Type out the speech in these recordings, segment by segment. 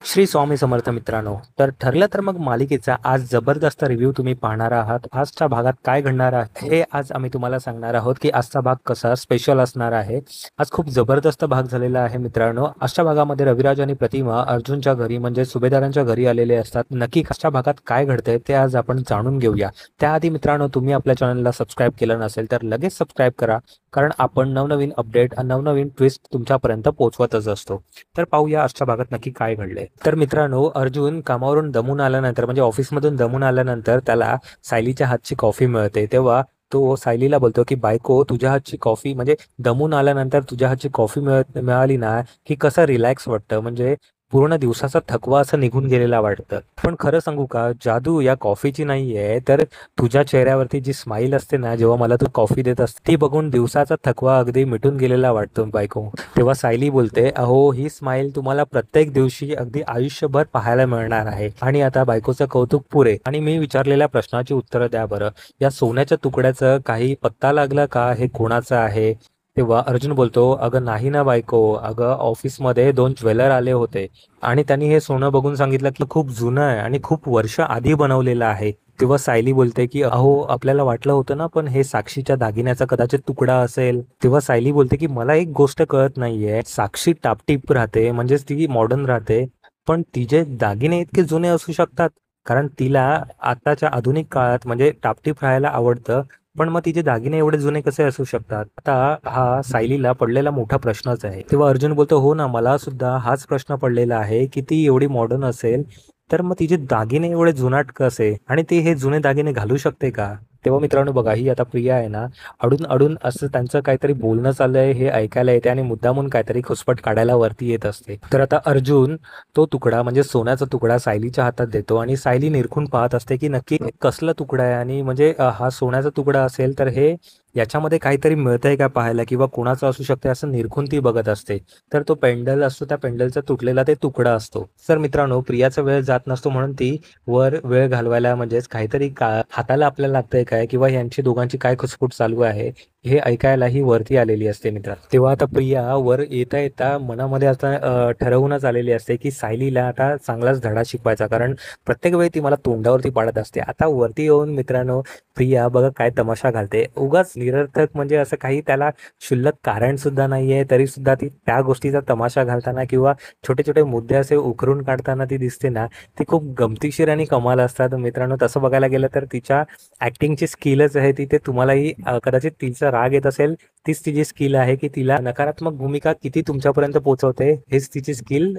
श्री स्वामी समर्थ मित्रांनो, तर ठरलं तर मग मालिकेचा आज जबरदस्त रिव्ह्यू तुम्ही पाहणार आहात। आजच्या भागात काय घडणार आहे हे आज आम्ही तुम्हाला सांगणार आहोत की आजचा भाग कसा स्पेशल असणार आहे। आज खूप जबरदस्त भाग झालेला आहे मित्रांनो। आजच्या भागामध्ये रविराज आणि प्रतिमा अर्जुनच्या घरी म्हणजे सुभेदारांच्या घरी आलेले असतात। नक्की आजच्या भागात काय घडतंय ते आज आपण जाणून घेऊया। त्याआधी मित्रांनो, तुम्ही आपल्या चॅनलला सबस्क्राईब केलं नसेल तर लगेच सबस्क्राईब करा, कारण आपण नवनवीन अपडेट आणि नवनवीन ट्विस्ट तुमच्यापर्यंत पोहोचवतच असतो। तर पाहूया आजच्या भागात नक्की काय घडले। तर मित्रांनो, अर्जुन कामावरून दमून आल्यानंतर म्हणजे ऑफिसमधून दमून आल्यानंतर त्याला सायलीच्या हातची कॉफी मिळते। तेव्हा तो सायलीला बोलतो की बायको, तुझ्या हातची कॉफी म्हणजे दमून आल्यानंतर तुझ्या हातची कॉफी मिळाली ना की कसं रिलॅक्स वाटतं, म्हणजे पूर्ण दिवसाचा थकवा असं निघून गेलेला वाटतं। पण खरं सांगू का, जादू या कॉफीची नाहीये, तर तुझ्या चेहऱ्यावरती जी स्माईल असते ना जेव्हा मला तू कॉफी देत असते, ती बघून दिवसाचा थकवा अगदी मिटून गेलेला वाटतो बायको। तेव्हा सायली बोलते, अहो ही स्माईल तुम्हाला प्रत्येक दिवशी अगदी आयुष्यभर पाहायला मिळणार आहे। आणि आता बायकोचं कौतुक पुरे आणि मी विचारलेल्या प्रश्नाची उत्तरं द्या बरं। या सोन्याच्या तुकड्याचं काही पत्ता लागला का, हे कोणाचं आहे? तेव्हा अर्जुन बोलतो, अगं नाही ना बायको, अगं ऑफिसमध्ये 2 ज्वेलर आले होते आणि त्यांनी हे सोनं बघून सांगितलं की खूप जुनं आहे आणि खूप वर्ष आधी बनवलेलं आहे। तेव्हा सायली बोलते की अहो आपल्याला वाटलं होतं ना, पण हे साक्षीच्या दागिन्याचा कदाचित तुकडा असेल। तेव्हा सायली बोलते की मला एक गोष्ट कळत नाहीये, साक्षी टापटीप राहते म्हणजेच ती मॉडर्न राहते, पण तिचे दागिने इतके जुने असू शकतात? कारण तिला आताच्या आधुनिक काळात म्हणजे टापटीप राहायला आवडतं, पण मग तिचे दागिने एवढे जुने कसे असू शकतात? आता हा सायलीला पडलेला मोठा प्रश्नच आहे। तेव्हा अर्जुन बोलतो, हो ना, मला सुद्धा हाच प्रश्न पडलेला आहे की ती एवढी मॉडर्न असेल तर मग तिचे दागिने एवढे जुनाट कसे आणि ती हे जुने दागिने घालू शकते का? तेव्हा मित्रांनो बघा, ही आता प्रिया आहे ना, अडून अडून असं त्यांचं काहीतरी बोलणं चाललंय हे ऐकायला येते आणि मुद्दामून काहीतरी खुसपट काढायला वरती येत असते। तर आता अर्जुन तो तुकडा म्हणजे सोन्याचा तुकडा सायलीच्या हातात देतो आणि सायली निरखून पाहत असते की नक्की कसला तुकडा आहे आणि म्हणजे हा सोन्याचा तुकडा असेल तर हे याच्यामध्ये काहीतरी मिळतंय का पाहायला किंवा कोणाचं असू शकते असं निरखून ती बघत असते। तर तो पेंडल असतो, त्या पेंडलचा तुटलेला ते तुकडा असतो। तर मित्रांनो, प्रियाचा वेळ जात नसतो म्हणून ती वर वेळ घालवायला म्हणजेच काहीतरी हाताला आपल्याला लागतंय काय किंवा यांची दोघांची काय खुसफुट चालू आहे हे ऐकायला ही वरती आलेली असते मित्र। तेव्हा आता प्रिया वर येता येता मनामध्ये आता ठरवूनच आलेली असते की सायलीला आता चांगलाच धडा शिकवायचा, कारण प्रत्येक वेळी ती मला तोंडावरती पाडत असते। आता वरती येऊन मित्रांनो, प्रिया बघा काय तमाशा घालते, उगाच निरर्थक म्हणजे असं काही त्याला क्षुल्लक कारण सुद्धा नाहीये, तरी सुद्धा ती त्या गोष्टीचा तमाशा घालताना किंवा छोटे छोटे मुद्दे असे उकरून काढताना ती दिसते ना, ती खूप गमतीशीर आणि कमाल असतात मित्रांनो। तसं बघायला गेलं तर तिच्या ऍक्टिंगची स्किलच आहे ती, ते तुम्हालाही कदाचित तिचा राग येत असेल, तीच तिची स्किल आहे की तिला नकारात्मक भूमिका किती तुमच्यापर्यंत पोहोचवते हेच तिची स्किल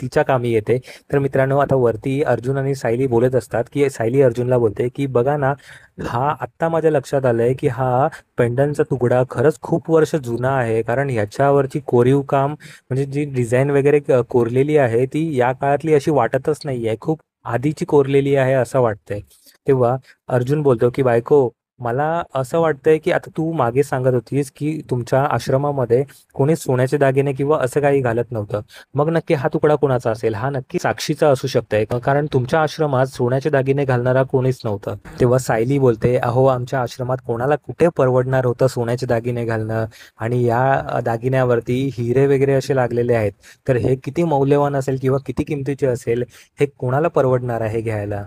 तिच्या कामी येते। तर मित्रांनो, आता वरती अर्जुन आणि सायली बोलत असतात की सायली अर्जुनला बोलते की बघा ना, हा आत्ता माझ्या लक्षात आलंय की हा पेंडनचा तुकडा खरंच खूप वर्ष जुना आहे, कारण ह्याच्यावरची कोरीव काम म्हणजे जी डिझाईन वगैरे कोरलेली आहे ती या काळातली अशी वाटतच नाहीये, खूप आधीची कोरलेली आहे असं वाटतंय। तेव्हा अर्जुन बोलतो की बायको, मला असं वाटतंय की आता तू मागे सांगत होतीस की तुमच्या आश्रमामध्ये कोणी सोन्याचे दागिने किंवा असं काही घालत नव्हतं, मग नक्की हा तुकडा कोणाचा असेल? हा नक्की साक्षीचा असू शकतंय, कारण तुमच्या आश्रमात सोन्याचे दागिने घालणारा कोणीच नव्हतं। तेव्हा सायली बोलते, अहो आमच्या आश्रमात कोणाला कुठे परवडणार होतं सोन्याचे दागिने घालणं, आणि या दागिन्यावरती हिरे वगैरे असे लागलेले आहेत, तर हे किती मौल्यवान असेल किंवा किती किमतीचे असेल, हे कोणाला परवडणार आहे घ्यायला?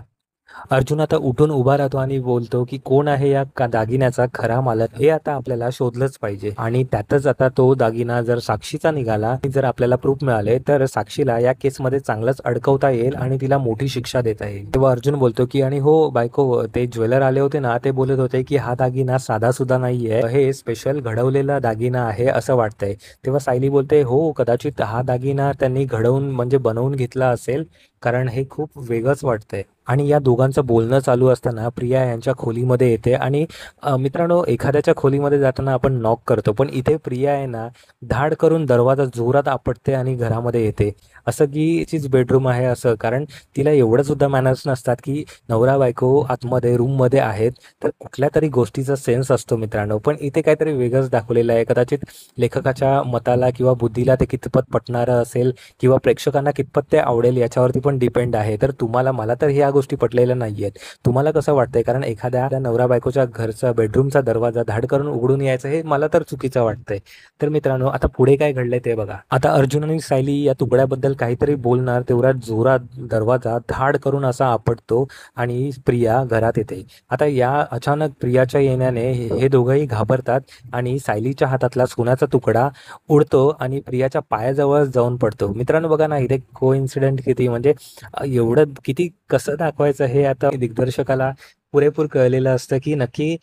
अर्जुन आता उठून उभा राहतो आणि बोलतो की कोण आहे या दागिन्याचा खरा मालक, हे आता आपल्याला शोधलंच पाहिजे। आणि त्यातच आता तो दागिना जर साक्षीचा निघाला, जर आपल्याला प्रूफ मिळाले, तर साक्षीला या केसमध्ये चांगलंच अडकवता येईल आणि तिला मोठी शिक्षा देता येईल। तेव्हा अर्जुन बोलतो की आणि हो बायको, ते ज्वेलर आले होते ना, ते बोलत होते की हा दागिना साधा सुद्धा नाहीये, हे स्पेशल घडवलेला दागिना आहे असं वाटतंय। तेव्हा सायली बोलते, हो कदाचित हा दागिना त्यांनी घडवून म्हणजे बनवून घेतला असेल, कारण हे खूप वेगळंच वाटतंय। आणि या दोघांचं बोलणं चालू असताना प्रिया यांच्या खोलीमध्ये येते आणि मित्रांनो, एखाद्याच्या खोलीमध्ये जाताना आपण नॉक करतो, पण इथे प्रिया आहे ना, धाड करून दरवाजा जोरात आपटते आणि घरामध्ये येते, असं की तिचीच बेडरूम आहे असं, कारण तिला एवढं सुद्धा मॅनर्स नसतात की नवरा बायको आतमध्ये रूममध्ये आहेत तर कुठल्या तरी गोष्टीचा सेन्स असतो मित्रांनो। पण इथे काहीतरी वेगळंच दाखवलेलं आहे, कदाचित लेखकाच्या मताला किंवा बुद्धीला ते कितपत पटणारं असेल किंवा प्रेक्षकांना कितपत ते आवडेल याच्यावरती पण डिपेंड आहे। तर तुम्हाला, मला तर ह्या गोष्टी पटलेल्या नाहीयेत, तुम्हाला कसं वाटतंय? कारण एखाद्या नवरा बायकोच्या घरचा बेडरूमचा दरवाजा धाड करून उघडून यायचं हे मला तर चुकीचं वाटतंय। तर मित्रांनो, आता पुढे काय घडलंय ते बघा। आता अर्जुन आणि सायली या तुकड्याबद्दल प्रियाबद्दल काहीतरी बोलणार तेवढ्या जोरात दरवाजा धाड करून असा आपटतो आणि प्रिया घरात येते. आता या अचानक प्रियाच्या येण्याने हे दोघंही घाबरतात आणि सायलीच्या हातातला सोन्याचा तुकडा उडतो आणि प्रियाच्या पायाजवळ जाऊन पडतो. मित्रांनो बघा ना, इथे कोइन्सिडेंट किती म्हणजे एवढं किती कसं दाखवायचं हे आता दिग्दर्शकाला पुरेपूर कळलेलं असतं की नक्की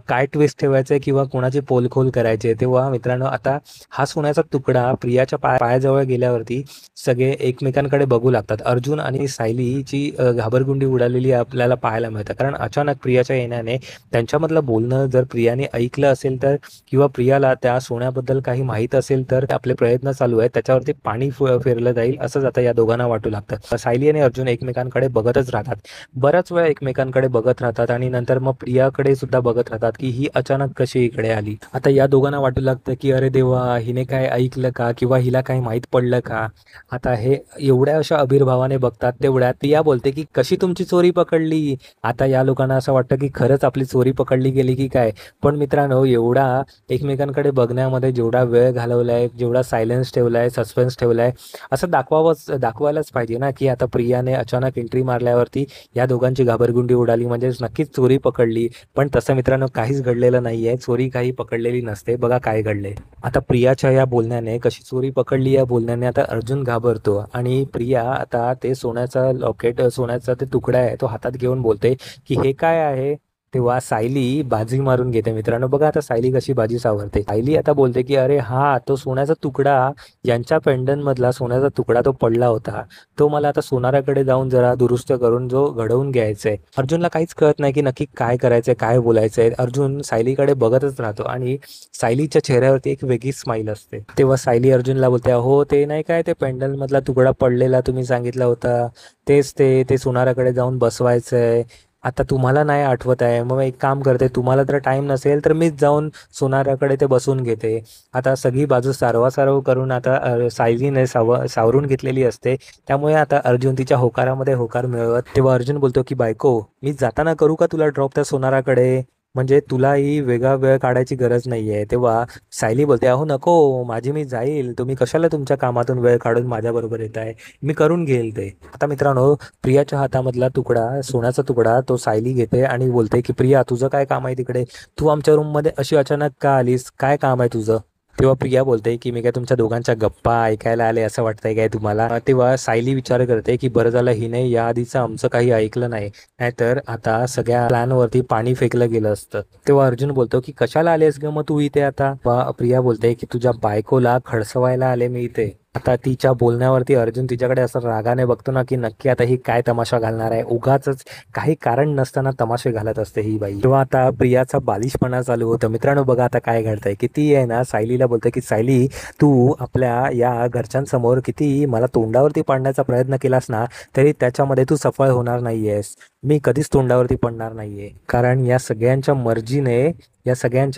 काय ट्विस्ट ठेवायचं किंवा कोणाची पोलखोल करायची. तेव्हा मित्रांनो आता हा सोन्याचा तुकडा प्रियाच्या पायाजवळ गेल्यावरती सगळे एकमेकांकडे बघू लागतात. अर्जुन आणि सायलीची घाबरगुंडी उडालेली आपल्याला पाहायला मिळतं. कारण अचानक प्रियाच्या येण्याने त्यांच्यामधलं बोलणं जर प्रियाने ऐकलं असेल तर किंवा प्रियाला त्या सोन्याबद्दल काही माहीत असेल तर आपले प्रयत्न चालू आहेत त्याच्यावरती पाणी फेरलं जाईल असंच आता या दोघांना वाटू लागतं. सायली आणि अर्जुन एकमेकांकडे बघतच राहतात. बऱ्याच वेळा एकमेकांकडे बघत राहतात आणि नंतर मग प्रियाकडे सुद्धा बघत राहतात की ही अचानक कशी इकडे आली. आता या दोघांना वाटू लागतं की अरे देवा, हिने काय ऐकलं का किंवा हिला काही माहीत पडलं का. आता हे एवढ्या अशा अभिर्भावाने बघतात तेवढ्यात प्रिया बोलते की कशी तुमची चोरी पकडली. आता या लोकांना असं वाटतं की खरंच आपली चोरी पकडली गेली की काय. पण मित्रांनो एवढा एकमेकांकडे बघण्यामध्ये जेवढा वेळ घालवलाय, जेवढा सायलेन्स ठेवलाय, सस्पेन्स ठेवलाय, असं दाखवायलाच पाहिजे ना की आता प्रियाने अचानक एंट्री मारल्यावरती या दोघांची घाबरगुंडी उडाली म्हणजे नक्कीच चोरी पकडली. पण तसं मित्रांनो काहीच घडलेलं नाहीये. चोरी काही पकडलेली नसते. बघा काय घडले. आता प्रियाच्या या बोलण्याने कशी चोरी पकडली या बोलण्याने आता अर्जुन घाबरतो आणि प्रिया आता ते सोन्याचा लॉकेट, सोन्याचा ते तुकडा आहे तो हातात घेऊन बोलते की हे काय आहे. तेव्हा सायली बाजी मारून घेते. मित्रांनो बघा आता सायली कशी बाजी सावरते. सायली आता बोलते की अरे हा तो सोन्याचा तुकडा, यांच्या पेंडन मधला सोन्याचा तुकडा तो पडला होता. तो मला आता सोनाराकडे जाऊन जरा दुरुस्त करून जो घडवून घ्यायचा आहे. अर्जुनला काहीच कळत नाही की नक्की काय करायचंय, काय बोलायचंय. अर्जुन सायलीकडे बघतच राहतो आणि सायलीच्या चेहऱ्यावरती एक वेगळी स्माईल असते. तेव्हा सायली अर्जुनला बोलते हो ते नाही काय ते पेंडल मधला तुकडा पडलेला तुम्ही सांगितला होता तेच ते सोनाराकडे जाऊन बसवायचंय. आता तुम्हाला नाही आठवत आहे मग एक काम करते, तुम्हाला जर टाइम नसेल तर मीच जाऊन सोनाराकडे ते बसून घेते. आता सगळी बाजू सारवासारव करून आता सायलीने सावरून घेतलेली असते. त्यामुळे आता अर्जुन तिच्या होकारामध्ये होकार मिळवत तेव्हा अर्जुन बोलतो की बायको मी जाताना करू का तुला ड्रॉप त्या सोनाराकडे, म्हणजे तुलाही वेगळा वेळ काढायची गरज नाहीये. तेव्हा सायली बोलते अहो नको, माझी मी जाईल, तुम्ही कशाला तुमच्या कामातून वेळ काढून माझ्याबरोबर येत आहे, मी करून घेईल ते. आता मित्रांनो प्रियाच्या हातामधला तुकडा, सोन्याचा तुकडा तो सायली घेते आणि बोलते की प्रिया तुझं काय काम आहे तिकडे, तू आमच्या रूममध्ये अशी अचानक का आलीस, काय काम आहे तुझं. तेव्हा प्रिया बोलते की मी काय तुमच्या दोघांच्या गप्पा ऐकायला आले असं वाटतंय काय तुम्हाला. तेव्हा सायली विचार करते की बरं झालं हिने या आधीचं आमचं काही ऐकलं नाही, नाहीतर आता सगळ्या प्लॅनवरती पाणी फेकलं गेलं असतं. तेव्हा अर्जुन बोलतो की कशाला आलेस ग मग तू इथे आता. प्रिया बोलते की तुझ्या बायकोला खडसवायला आले मी इथे. आता तिच्या बोलण्यावरती अर्जुन तिच्याकडे असं रागाने बघतो ना की नक्की आता ही काय तमाशा घालणार आहे. उगाच काही कारण नसताना तमाशे घालत असते ही बाई. तेव्हा आता प्रियाचा बालिशपणा चालू होतं. मित्रांनो बघा आता काय घडतंय. किती आहे ना सायलीला बोलतं की सायली तू आपल्या या घरच्यांसमोर किती मला तोंडावरती पाडण्याचा प्रयत्न केलास ना तरी त्याच्यामध्ये तू सफळ होणार नाहीयेस. मी कधीच तोंडावरती पडणार नाहीये. कारण या सगळ्यांच्या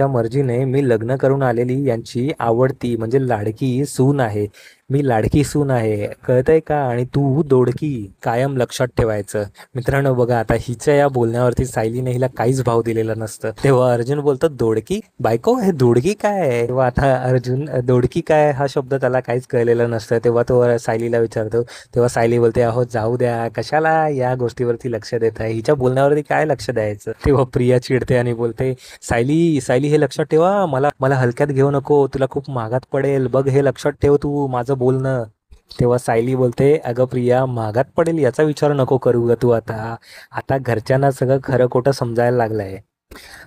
मर्जीने मी लग्न करून आलेली यांची आवडती म्हणजे लाडकी सून आहे. मी लाडकी सून आहे, कळतंय का. आणि तू दोडकी, कायम लक्षात ठेवायचं. मित्रांनो बघा आता हिच्या या बोलण्यावरती सायलीने हिला काहीच भाव दिलेला नसतं. तेव्हा अर्जुन बोलतो दोडकी, बायको हे दोडकी काय आहे. तेव्हा आता अर्जुन दोडकी काय हा शब्द त्याला काहीच कळलेला नसतं. तेव्हा तो सायलीला विचारतो. तेव्हा सायली बोलते अहो जाऊ द्या, कशाला या गोष्टीवरती लक्ष देत आहे, हिच्या बोलण्यावरती काय लक्ष द्यायचं. तेव्हा प्रिया चिडते आणि बोलते सायली हे लक्षात ठेवा, मला हलक्यात घेऊ नको, तुला खूप महागात पडेल बघ, हे लक्षात ठेव तू माझं बोलणं. तेव्हा सायली बोलते अगं प्रिया महागात पडेल याचा विचार नको करू ग तू. आता घरच्यांना सगळं खरं खोटं समजायला लागलंय.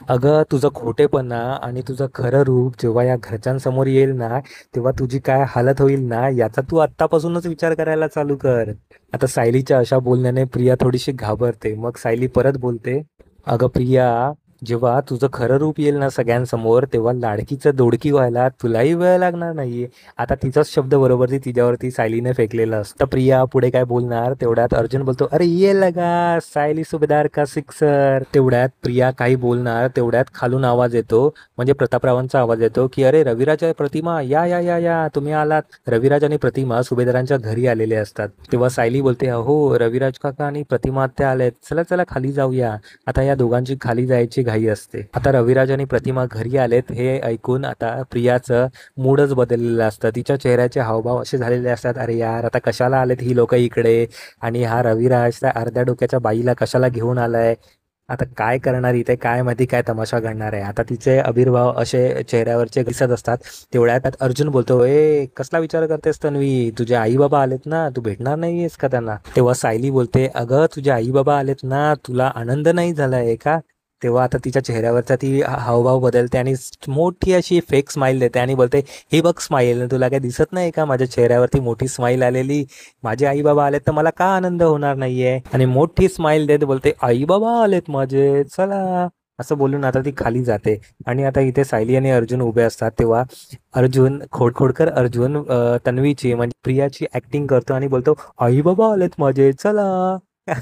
अगं तुझं खोटेपणा आणि तुझं खरं रूप जेव्हा या घरच्यांसमोर येईल ना तेव्हा तुझी काय हालत होईल ना याचा तू आत्तापासूनच विचार करायला चालू कर. आता सायलीच्या अशा बोलण्याने प्रिया थोडीशी घाबरते. मग सायली परत बोलते अगं प्रिया जेव्हा तुझं खरं रूप येईल ना सगळ्यांसमोर तेव्हा लाडकीचं दोडकी व्हायला तुलाही वेळ लागणार नाहीये. आता तिचाच शब्द बरोबर तिच्यावरती सायलीने फेकलेलं असतं. प्रिया पुढे काय बोलणार तेवढ्यात अर्जुन बोलतो अरे ये लगा सायली सुभेदार का सिक्सर. तेवढ्यात प्रिया काही बोलणार तेवढ्यात खालून आवाज येतो, म्हणजे प्रतापरावांचा आवाज येतो की अरे रविराज प्रतिमा या या या या तुम्ही आलात. रविराज आणि प्रतिमा सुभेदारांच्या घरी आलेले असतात. तेव्हा सायली बोलते अहो रविराज काका आणि प्रतिमा आत्या आलेत, चला चला खाली जाऊया. आता या दोघांची खाली जायची घाई असते. आता रविराज आणि प्रतिमा घरी आलेत हे ऐकून आता प्रियाचं मूडच बदललेलं असतं. तिच्या चेहऱ्याचे हावभाव असे झालेले असतात, अरे यार आता कशाला आलेत ही लोक इकडे, आणि हा रविराज त्या अर्ध्या डोक्याच्या बाईला कशाला घेऊन आलाय. आता काय करणार इथे, काय माहिती काय तमाशा घडणार आहे. आता तिचे आविर्भाव असे चेहऱ्यावरचे दिसत असतात. तेवढ्यात अर्जुन बोलतो, ए कसला विचार करतेस तन्वी, तुझे आई बाबा आलेत ना, तू भेटणार नाहीयेस का त्यांना. तेव्हा सायली बोलते, अगं तुझे आई बाबा आलेत ना, तुला आनंद नाही झालाय का. तेव्हा आता तिच्या चेहऱ्यावरचा ती हावभाव बदलते आणि मोठी अशी फेक स्माईल देते आणि बोलते, हे बघ स्माईल, तुला काय दिसत नाही का माझ्या चेहऱ्यावरती मोठी स्माईल आलेली. माझे आई बाबा आलेत तर मला का आनंद होणार नाहीये. आणि मोठी स्माईल देत बोलते, आई बाबा आलेत माझे, चला. असं बोलून आता ती खाली जाते. आणि आता इथे सायली आणि अर्जुन उभे असतात. तेव्हा अर्जुन खोडकर अर्जुन तन्वीची म्हणजे प्रियाची ऍक्टिंग करतो आणि बोलतो, आई बाबा आलेत माझे, चला.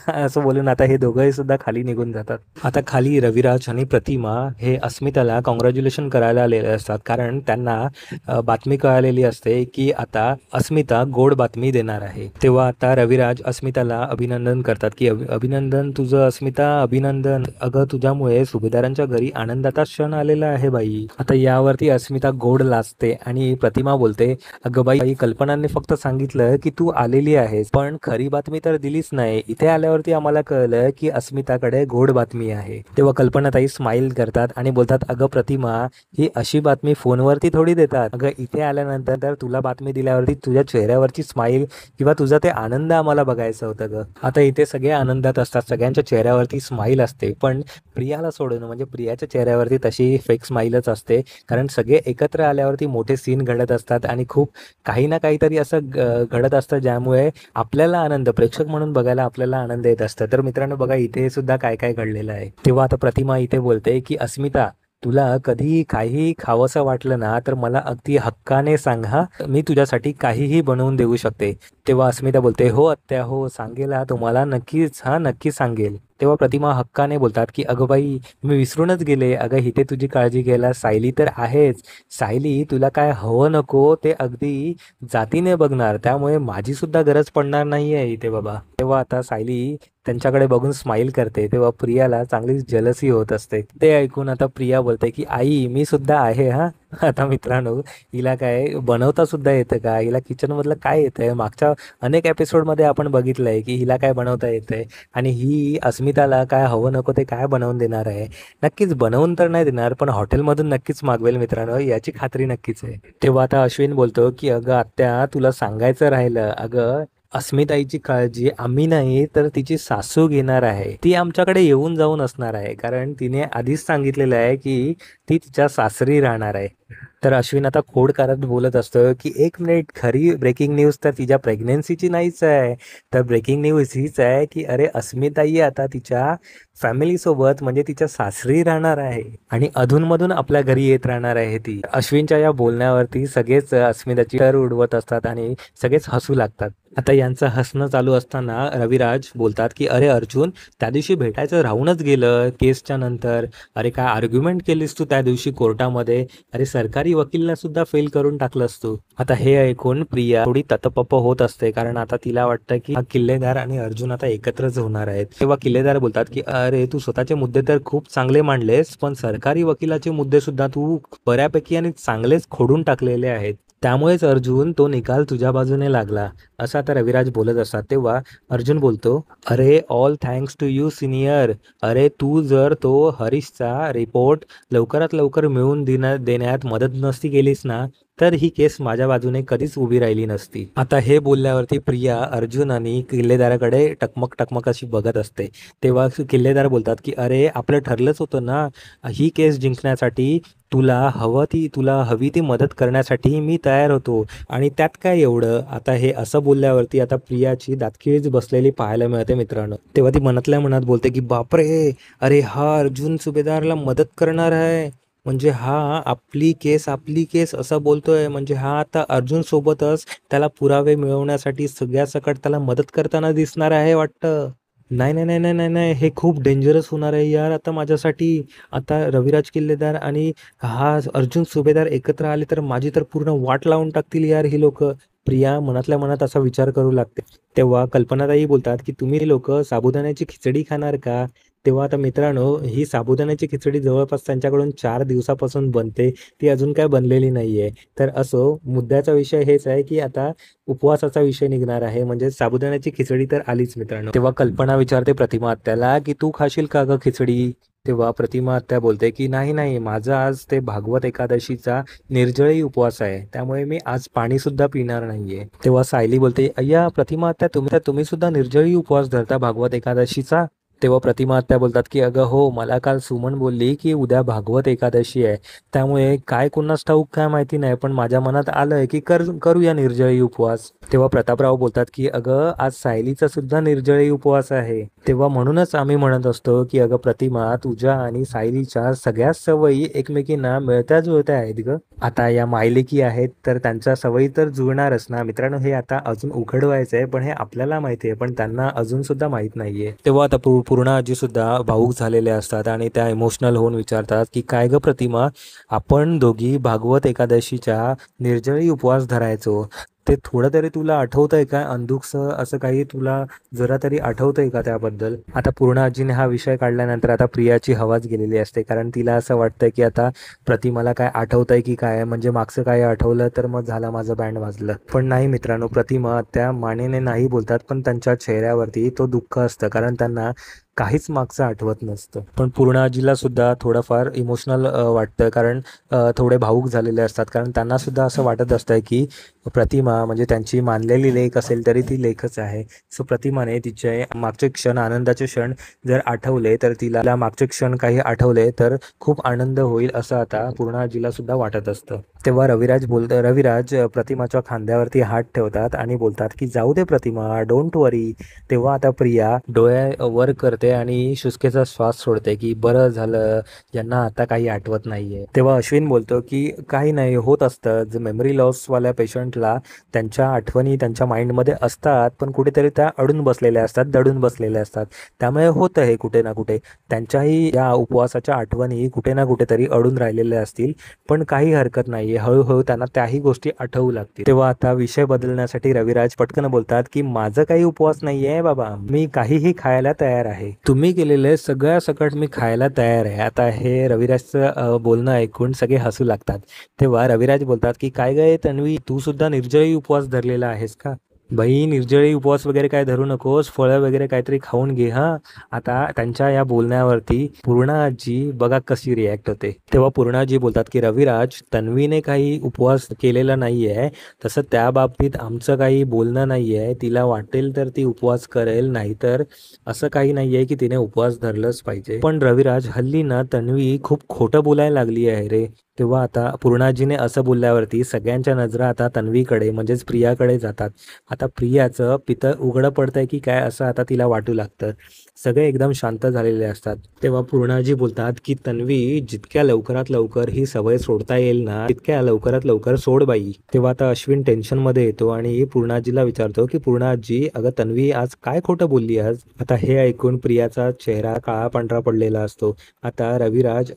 असं बोलून आता हे दोघंही सुद्धा खाली निघून जातात. आता खाली रविराज आणि प्रतिमा हे अस्मिताला कॉंग्रॅच्युलेशन करायला आलेले असतात, कारण त्यांना बातमी कळालेली असते की आता अस्मिता गोड बातमी देणार आहे. तेव्हा आता रविराज अस्मिताला अभिनंदन करतात की अभिनंदन तुझं अस्मिता, अभिनंदन, अगं तुझ्यामुळे सुभेदारांच्या घरी आनंदाचा क्षण आलेला आहे बाई. आता यावरती अस्मिता गोड लाजते आणि प्रतिमा बोलते, अगं बाई कल्पनाने फक्त सांगितलं की तू आलेली आहेस, पण खरी बातमी तर दिलीच नाही. इथे आल्यावरती आम्हाला कळलं की अस्मिताकडे गोड बातमी आहे. तेव्हा कल्पनाताई स्माइल करतात आणि बोलतात, अगं प्रतिमा, ही अशी बातमी फोनवरती थोडी देतात. अगं इथे आल्यानंतर तर तुला बातमी दिल्यावरती तुझ्या चेहऱ्यावरची स्माइल किंवा तुझा ते आनंद आम्हाला बघायचं होतं ग. आता इथे सगळे आनंदात असतात, सगळ्यांच्या चेहऱ्यावरती स्माइल असते, पण प्रियाला सोडून म्हणजे प्रियाच्या चेहऱ्यावरती तशी फेक स्माइलच असते, कारण सगळे एकत्र आल्यावरती मोठे सीन घडत असतात आणि खूप काही ना काहीतरी असं घडत असतं ज्यामुळे आपल्याला आनंद, प्रेक्षक म्हणून बघायला आपल्याला आनंद येत असतं. तर मित्रांनो बघा इथे सुद्धा काय काय घडलेलं आहे. तेव्हा आता प्रतिमा इथे बोलते की अस्मिता, तुला कधी काही खावंसं वाटलं ना तर मला अगदी हक्काने सांग हा, मी तुझ्यासाठी काहीही बनवून देऊ शकते. तेव्हा अस्मिता बोलते, हो आत्या, हो सांगेल हा तुम्हाला, नक्कीच, हा नक्की सांगेल. तेव्हा प्रतिमा हक्काने बोलतात की अगं बाई मी विसरूनच गेले, अगं इथे तुझी काळजी घ्यायला सायली तर आहेच. सायली तुला काय हवं नको ते अगदी जातीने बघणार, त्यामुळे माझी सुद्धा गरज पडणार नाहीये इथे बाबा. तेव्हा आता सायली त्यांच्याकडे बघून स्माइल करते. तेव्हा प्रियाला चांगलीच जलसी होत असते. ते ऐकून आता प्रिया बोलते की आई मी सुद्धा आहे हा. आता मित्रांनो हिला काय बनवता सुद्धा येतं का, हिला किचन मधलं काय येतंय. मागच्या अनेक एपिसोडमध्ये आपण बघितलंय की हिला काय बनवता येतंय, आणि ही अस्मिताला काय हवं नको ते काय बनवून देणार आहे. नक्कीच बनवून तर नाही देणार, पण हॉटेलमधून नक्कीच मागवेल मित्रांनो, याची खात्री नक्कीच आहे. तेव्हा आता अश्विन बोलतो की अगं आत्या तुला सांगायचं राहिलं, अगं अस्मिताईची काळजी आम्ही नाही तर तिची सासू घेणार आहे. ती आमच्याकडे येऊन जाऊन असणार आहे, कारण तिने आधीच सांगितलेलं आहे की ती तिच्या सासरी राहणार आहे. तर अश्विन आता खोड करत बोलत असतो की एक मिनिट, खरी ब्रेकिंग न्यूज तर तिच्या प्रेग्नेन्सीची नाहीच आहे, तर ब्रेकिंग न्यूज हीच आहे की अरे अस्मिताई आता तिच्या फॅमिली सोबत म्हणजे तिच्या सासरी राहणार आहे आणि अधूनमधून आपल्या घरी येत राहणार आहे ती. अश्विनच्या या बोलण्यावरती सगळेच अस्मिताची टर उडवत असतात आणि सगळेच हसू लागतात. आता यांचं हसणं चालू असताना रविराज बोलतात की अरे अर्जुन, त्या दिवशी भेटायचं राहूनच गेलं केसच्या नंतर. अरे काय आर्ग्युमेंट केलीस तू त्या दिवशी कोर्टामध्ये, अरे सरकारी वकीलला सुद्धा फेल करून टाकलंस तू. आता हे ऐकून प्रिया थोडी ततपप होत असते, कारण आता तिला वाटतं की हा किल्लेदार आणि अर्जुन आता एकत्रच होणार आहेत. तेव्हा किल्लेदार बोलतात की अरे तू स्वतःचे मुद्दे तर खूप चांगले मांडलेस, पण सरकारी वकिलाचे मुद्दे सुद्धा तू बऱ्यापैकी आणि चांगलेच खोडून टाकलेले आहेत, त्यामुळेच अर्जुन तो निकाल तुझ्या बाजूने लागला, असं आता रविराज बोलत असतात. तेव्हा अर्जुन बोलतो, अरे all thanks to you senior, अरे तू जर तो हरीशचा रिपोर्ट लवकरात लवकर मिळवून देण्यात मदत नसती केलीस ना तर ही केस माझ्या बाजूने कधीच उभी राहिली नसती. आता हे बोलल्यावरती प्रिया अर्जुन आणि किल्लेदाराकडे टकमक टकमक अशी बघत असते. तेव्हा किल्लेदार बोलतात की अरे आपलं ठरलंच होतं ना, ही केस जिंकण्यासाठी तुला हवी ती मदत करण्यासाठी मी तयार होतो, आणि त्यात काय एवढं. आता हे असं बोलल्यावरती आता प्रियाची दातखिळीच बसलेली पाहायला मिळते मित्रांनो. तेव्हा ती मनातल्या मनात बोलते की बापरे, अरे हा अर्जुन सुभेदारला मदत करणार आहे, म्हणजे हा आपली केस असं बोलतोय, म्हणजे हा आता अर्जुन सोबतच त्याला पुरावे मिळवण्यासाठी सगळ्या सकट त्याला मदत करताना दिसणार आहे वाटतं. नाही नाही नाही नाही नाही नाही, हे खूप डेंजरस होणार आहे यार आता माझ्यासाठी. आता रविराज किल्लेदार आणि हा अर्जुन सुभेदार एकत्र आले तर माझी तर पूर्ण वाट लावून टाकतील यार ही लोक. प्रिया मनातल्या मनात असा विचार करू लागते. तेव्हा कल्पनाताई बोलतात, की "तुम्ही लोकं साबुदाण्याची खिचडी खाणार का?" तेव्हा आता मित्रांनो, ही साबुदाण्याची खिचडी जवळपास त्यांच्याकडून 4 दिवसापासून बनते. ती अजून काय बनलेली नाहीये. तर असो, मुद्द्याचा विषय हेच आहे, की आता उपवासाचा विषय निघणार आहे. म्हणजे साबुदाण्याची खिचडी तर आलीच मित्रांनो. तेव्हा कल्पना विचारते प्रतिमा आत्याला, की "तू खाशील का गं खिचडी?" तेव्हा प्रतिमा आत्या बोलते, की "नाही, नाही, माझा आज ते भागवत एकादशीचा निर्जळी उपवास आहे. त्यामुळे मी आज पाणीसुद्धा पिणार नाहीये." तेव्हा सायली बोलते, "अय्या प्रतिमा आत्या, तुम्ही सुद्धा निर्जळी उपवास धरता भागवत एकादशीचा?" तेव्हा प्रतिमा आत्या बोलतात, की "अगं हो, मला काल सुमन बोलली, की उद्या भागवत एकादशी आहे. त्यामुळे काय कुणास ठाऊक काय माहिती नाही, पण माझ्या मनात आलंय, की करूया निर्जळी उपवास." तेव्हा प्रतापराव बोलतात, की "अगं आज सायलीचा सुद्धा निर्जळी उपवास आहे." तेव्हा म्हणूनच आम्ही म्हणत असतो, की "अगं प्रतिमा, तुझ्या आणि सायलीच्या सगळ्याच सवयी एकमेकींना मिळत्या-जुळत्या आहेत गं." आता या मायलेकी आहेत, तर त्यांच्या सवयी तर जुळणारच ना. मित्रांनो, हे आता अजून उघड व्हायचंय, पण हे आपल्याला माहिती आहे, पण त्यांना अजून सुद्धा माहीत नाहीये. तेव्हा आता पूर्ण आजी सुद्धा भावूक झालेल्या असतात आणि त्या इमोशनल होऊन विचारतात, की "काय गं प्रतिमा, आपण दोघी भागवत एकादशीच्या निर्जळी उपवास धरायचो. ते थोडं तरी तुला आठवतंय का? अंधुकसं असं काही तुला जरा तरी आठवतंय का त्याबद्दल?" आता पूर्ण आजीने हा विषय काढल्यानंतर आता प्रियाची हवाच गेलेली असते. कारण तिला असं वाटतं, की आता प्रतिमाला काय आठवतंय की काय? म्हणजे मागचं काय आठवलं तर मग झालं माझं बँड वाजलं. पण नाही मित्रांनो, प्रतिमा त्या मानेने नाही बोलतात, पण त्यांच्या चेहऱ्यावरती तो दुःख असतं. कारण त्यांना काहीच मागचं आठवत नसतं. पण पूर्ण आजीला सुद्धा थोडंफार इमोशनल वाटतं. कारण थोडे भावूक झालेले असतात. कारण त्यांना सुद्धा असं वाटत असतं, की प्रतिमा म्हणजे त्यांची मानलेली लेक असेल तरी ती लेकच आहे. सो प्रतिमाने तिचे मागचे क्षण, आनंदाचे क्षण जर आठवले, तर तिला मागचे क्षण काही आठवले तर खूप आनंद होईल असं आता पूर्ण आजीला सुद्धा वाटत असतं. तेव्हा रविराज प्रतिमाच्या खांद्यावरती हात ठेवतात आणि बोलतात, की "जाऊ दे प्रतिमा, डोंट वरी." तेव्हा आता प्रिया डोळे वर करते आणि शुष्केचा श्वास सोडते, की बरं झालं, यांना आता काही आठवत नाहीये. तेव्हा अश्विन बोलतो, की "काही नाही, होत असतं. मेमरी लॉसवाल्या पेशंटला त्यांच्या आठवणी त्यांच्या माइंडमध्ये असतात, पण कुठेतरी त्या अडून बसलेल्या असतात, दडून बसलेल्या असतात. त्यामुळे होतं हे कुठे ना कुठे. त्यांच्याही या उपवासाच्या आठवणी कुठे ना कुठेतरी अडून राहिलेल्या असतील, पण काही हरकत नाहीये. हळू त्यांना त्याही गोष्टी आठवू लागतील." तेव्हा आता विषय बदलण्यासाठी रविराज पटकन बोलतात, की "माझं काही उपवास नाहीये बाबा. मी काहीही खायला तयार आहे. तुम्ही केलेले सगळ्या सकट मी खायला तयार आहे." आता हे रविराजचं बोलणं ऐकून सगळे हसू लागतात. तेव्हा रविराज बोलतात, की "काय गं तन्वी, तू सुद्धा निर्जळी उपवास धरलेला आहेस का?" "बाई, निर्जळी उपवास वगैरे काय धरू नकोस. फळं वगैरे काहीतरी खाऊन घे हां." आता त्यांच्या या बोलण्यावरती पूर्णाजी बघा कशी रिॲक्ट होते. तेव्हा पूर्णाजी बोलतात, की "रविराज, तन्वीने काही उपवास केलेला नाहीये. तसं त्या बाबतीत आमचं काही बोलणं नाहीये. तिला वाटेल तर ती उपवास करेल, नाहीतर असं काही नाहीये की तिने उपवास धरलंच पाहिजे." पण रविराज, हल्ली ना तन्वी खूप खोटं बोलायला लागली आहे रे. तेव्हा आता पूर्णाजीने असं बोलल्यावरती सगळ्यांच्या नजरा आता तन्वीकडे म्हणजेच प्रियाकडे जातात. आता प्रियाचं पितळ उघडं पडतंय की काय असं आता तिला वाटू लागतं. सगळे एकदम शांत झालेले असतात. तेव्हा पूर्णाजी बोलतात, की "तन्वी, जितक्या लवकरात लवकर ही सवय सोडता येईल ना, तितक्या लवकरात लवकर सोड बाई." तेव्हा आता अश्विन टेन्शनमध्ये येतो आणि पूर्णाजीला विचारतो, की "पूर्णाजी, अगं तन्वी आज काय खोटं बोलली आज?" आता हे ऐकून प्रियाचा चेहरा काळा पांढरा पडलेला असतो. आता रविराज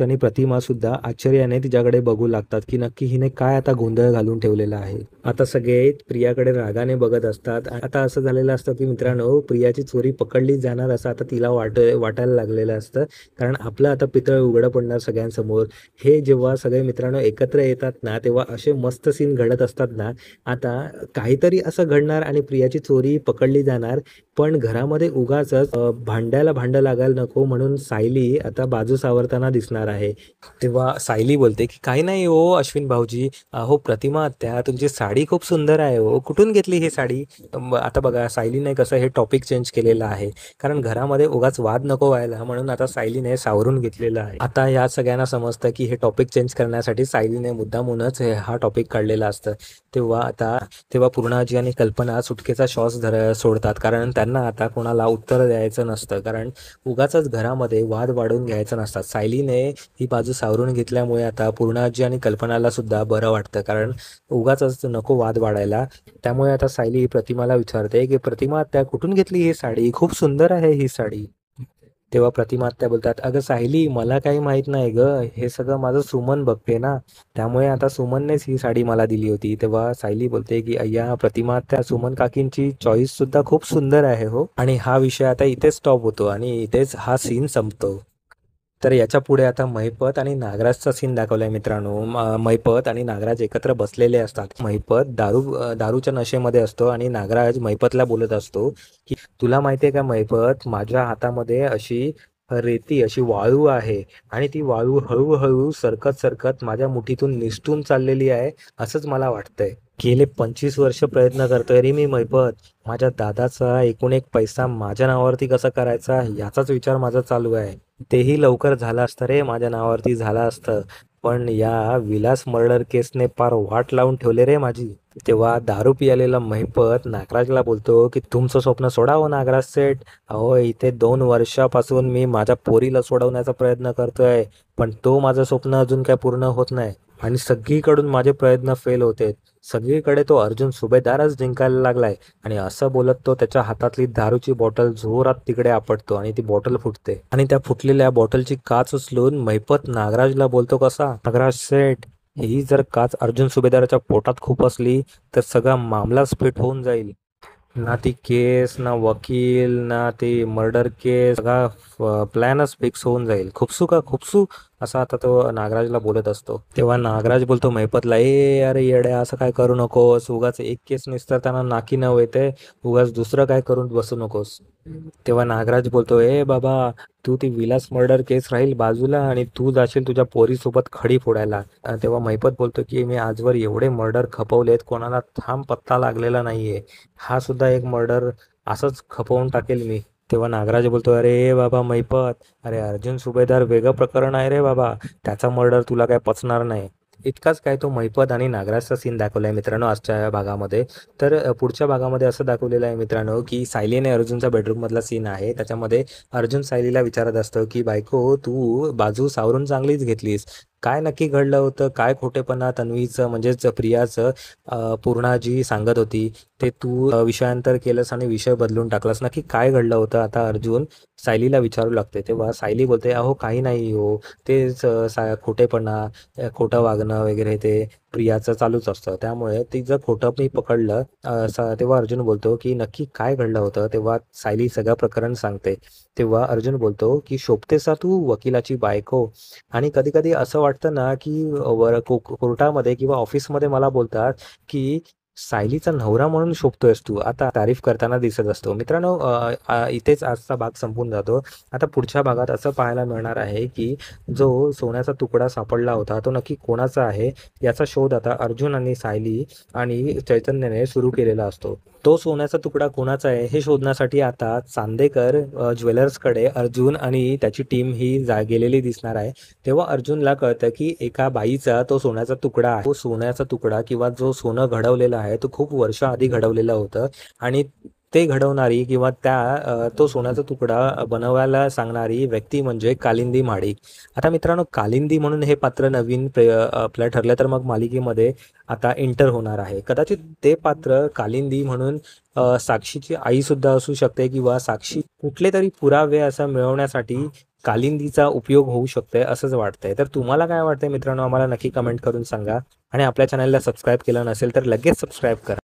आणि प्रतिमा सुद्धा आश्चर्याने तिच्याकडे बघू लागतात, की नक्की हिने काय आता गोंधळ घालून ठेवलेला आहे. आता सगळे प्रियाकडे रागाने बघत असतात. आता असं झालेलं असतं, की मित्रांनो, प्रियाची चोरी पकडली जाणार असं आता तिला वाटायला लागलेलं असतं. कारण आपलं आता पितळ उघडं पडणार सगळ्यांसमोर. हे जेव्हा सगळे मित्रांनो एकत्र येतात ना, तेव्हा असे मस्त सीन घडत असतात ना. आता काहीतरी असं घडणार आणि प्रियाची चोरी पकडली जाणार. पण घरामध्ये उगाचच भांड्याला भांडं लागायला नको म्हणून सायली आता बाजू सावरताना दिसणार आहे. तेव्हा सायली बोलते, की "काही नाही हो अश्विन भाऊजी. अहो प्रतिमा आत्या, तुमची साडी खूप सुंदर आहे हो. कुठून घेतली ही साडी?" आता बघा सायलीने कसं हे टॉपिक चेंज केलेलं आहे. कारण घरामध्ये उगाच वाद नको व्हायला म्हणून आता सायलीने सावरून घेतलेलं आहे. आता या सगळ्यांना समजतं, की हे टॉपिक चेंज करण्यासाठी सायलीने मुद्दामूनच हा टॉपिक काढलेला असतं. तेव्हा पूर्णाजी आणि कल्पना सुटकेचा श्वास सोडतात. कारण त्यांना आता कोणाला उत्तर द्यायचं नसतं. कारण उगाचच घरामध्ये वाद वाढवून घ्यायचं नसतात. सायलीने ही बाजू सावरून घेतल्यामुळे आता पूर्णाजी आणि कल्पनाला सुद्धा बरं वाटतं. कारण उगाचच नको वाद वाढायला. त्यामुळे आता सायली प्रतिमाला विचारते, की "प्रतिमा आत्या, कुठून घेतली ही साडी? खूप सुंदर आहे ही साडी." तेव्हा प्रतिमा आत्या बोलतात, "अगं सायली, मला काही माहीत नाही गं. हे सगळं माझं सुमन बघते ना. त्यामुळे आता सुमननेच ही साडी मला दिली होती." तेव्हा सायली बोलते, की "अय्या प्रतिमा आत्या, सुमन काकींची चॉईस सुद्धा खूप सुंदर आहे हो." आणि हा विषय आता इथेच स्टॉप होतो आणि इथेच हा सीन संपतो. तर याच्या पुढे आता महिपत आणि नागराजचा सीन दाखवलाय मित्रांनो. महिपत आणि नागराज एकत्र बसलेले असतात. महिपत दारूच्या नशेमध्ये असतो आणि नागराज महिपतला बोलत असतो, की "तुला माहिती आहे का महिपत, माझ्या हातामध्ये अशी रेती, अशी वाळू आहे आणि ती वाळू हळू सरकत सरकत माझ्या मुठीतून निसटून चाललेली आहे, असंच मला वाटतंय. गेले 25 वर्ष प्रयत्न करतोय रे मी महिपत. माझ्या दादाचा एकूण एक पैसा माझ्या नावावरती कसा करायचा याचाच विचार माझा चालू आहे. तेही लवकर झालं असतं रे, माझ्या नावावरती झालं असतं. पण या विलास मर्डर केसने पार वाट लावून ठेवले रे माझी." तेव्हा दारू पियालेला महिपत नागराजला बोलतो, की "तुमचं स्वप्न सोडा हो नागराज सेठ. अहो इथे 2 वर्षापासून मी माझ्या पोरीला सोडवण्याचा प्रयत्न करतोय, पण तो माझं स्वप्न अजून काय पूर्ण होत नाही आणि सगळीकडून माझे प्रयत्न फेल होतेत. सगळीकडे तो अर्जुन सुभेदारच जिंकायला लागलाय." आणि असं बोलत तो त्याच्या हातातली दारूची बॉटल जोरात तिकडे आपटतो आणि ती बॉटल फुटते आणि त्या फुटलेल्या बॉटलची काच उचलून महिपत नागराजला बोलतो कसा, "नागराज सेठ, ही जर काच अर्जुन सुभेदाराच्या पोटात खुपसली तर सगळा मामलाच फिट होऊन जाईल. ना ती केस, ना वकील, ना ती मर्डर केस, सगळा प्लॅनच फिक्स होऊन जाईल. खुपसू का खुपसू?" असा आता तो नागराजला बोलत असतो. तेव्हा नागराज बोलतो महिपतला, अरे येड्या, असं काय करू नकोस. उगाच एक केस निस्तारताना नाकी नऊ येते. उगाच दुसरं काय करून बसू नकोस." तेव्हा नागराज बोलतो, बाबा, तू ती विलास मर्डर केस राहील बाजूला आणि तू जाशील तुझ्या पोरीसोबत खडी फोडायला." तेव्हा महिपत बोलतो, की "मी आजवर एवढे मर्डर खपवलेत, कोणाला थांब पत्ता लागलेला नाहीये. हा सुद्धा एक मर्डर असंच खपवून टाकेल मी." तेव्हा नागराज बोलतो, "अरे बाबा महिपत, अरे अर्जुन सुभेदार वेगळं प्रकरण आहे रे बाबा. त्याचा मर्डर तुला काय पचणार नाही." इतकाच काय तो महिपत आणि नागराजचा सीन दाखवलाय मित्रांनो आजच्या या भागामध्ये. तर पुढच्या भागामध्ये असं दाखवलेलं आहे मित्रांनो, की सायली आणि अर्जुनचा बेडरूममधला सीन आहे. त्याच्यामध्ये अर्जुन सायलीला विचारत असतो, की "बायको, तू बाजू सावरून चांगलीच घेतलीस. काय नक्की घडलं होतं? काय खोटेपणा तन्वीचं म्हणजेच प्रियाचं पूर्णा जी सांगत होती, ते तू विषयांतर केलंस आणि विषय बदलून टाकलास. नक्की काय घडलं होतं?" आता अर्जुन सायलीला विचारू लागते. तेव्हा सायली बोलते, "अहो काही नाही हो. तेच खोटेपणा, खोटं वागणं वगैरे ते प्रियाचं चालूच असतं. त्यामुळे तिचं खोटं मी पकडलं." तेव्हा अर्जुन बोलतो, की "नक्की काय घडलं होतं?" तेव्हा सायली सगळं प्रकरण सांगते. तेव्हा अर्जुन बोलतो, की "शोभतेस तू वकिलाची बायको." आणि कधी-कधी असं वाटतं ना, की कोर्टामध्ये किंवा ऑफिसमध्ये मला बोलतात, की "सायलीचा नवरा म्हणून शोभतोयस तू." आता तारीफ करताना दिसत असतो. मित्रांनो, इथेच आजचा भाग संपून जातो. आता पुढच्या भागात असं पाहायला मिळणार आहे, की जो सोन्याचा तुकडा सापडला होता, तो नक्की कोणाचा आहे याचा शोध आता अर्जुन आणि सायली आणि चैतन्याने सुरू केलेला असतो. तो सोन्याचा तुकडा कोणाचा आहे हे शोधण्यासाठी आता चांदेकर ज्वेलर्सकडे अर्जुन आणि त्याची टीम ही गेलेली दिसणार आहे. तेव्हा अर्जुनला कळतं, की एका बाईचा तो सोन्याचा तुकडा आहे. तो सोन्याचा तुकडा किंवा जो सोनं घडवलेलं आहे, तो खूप वर्षाआधी घडवलेलं होतं आणि ते घडवणारी किंवा तो सोन्याचा तुकडा बनवायला सांगणारी व्यक्ती म्हणजे कालिंदी महाडिक. आता मित्रांनो, कालिंदी म्हणून हे पात्र नवीन आपलं ठरलं तर मग मालिकेमध्ये आता एंटर होणार आहे. कदाचित ते पात्र कालिंदी म्हणून साक्षीची आईसुद्धा असू शकते किंवा साक्षी कुठलेतरी पुरावे असं मिळवण्यासाठी कालिंदीचा उपयोग होऊ शकतोय असंच वाटतंय. तर तुम्हाला काय वाटतंय मित्रांनो, आम्हाला नक्की कमेंट करून सांगा आणि आपल्या चॅनलला सबस्क्राईब केलं नसेल तर लगेच सबस्क्राईब करा.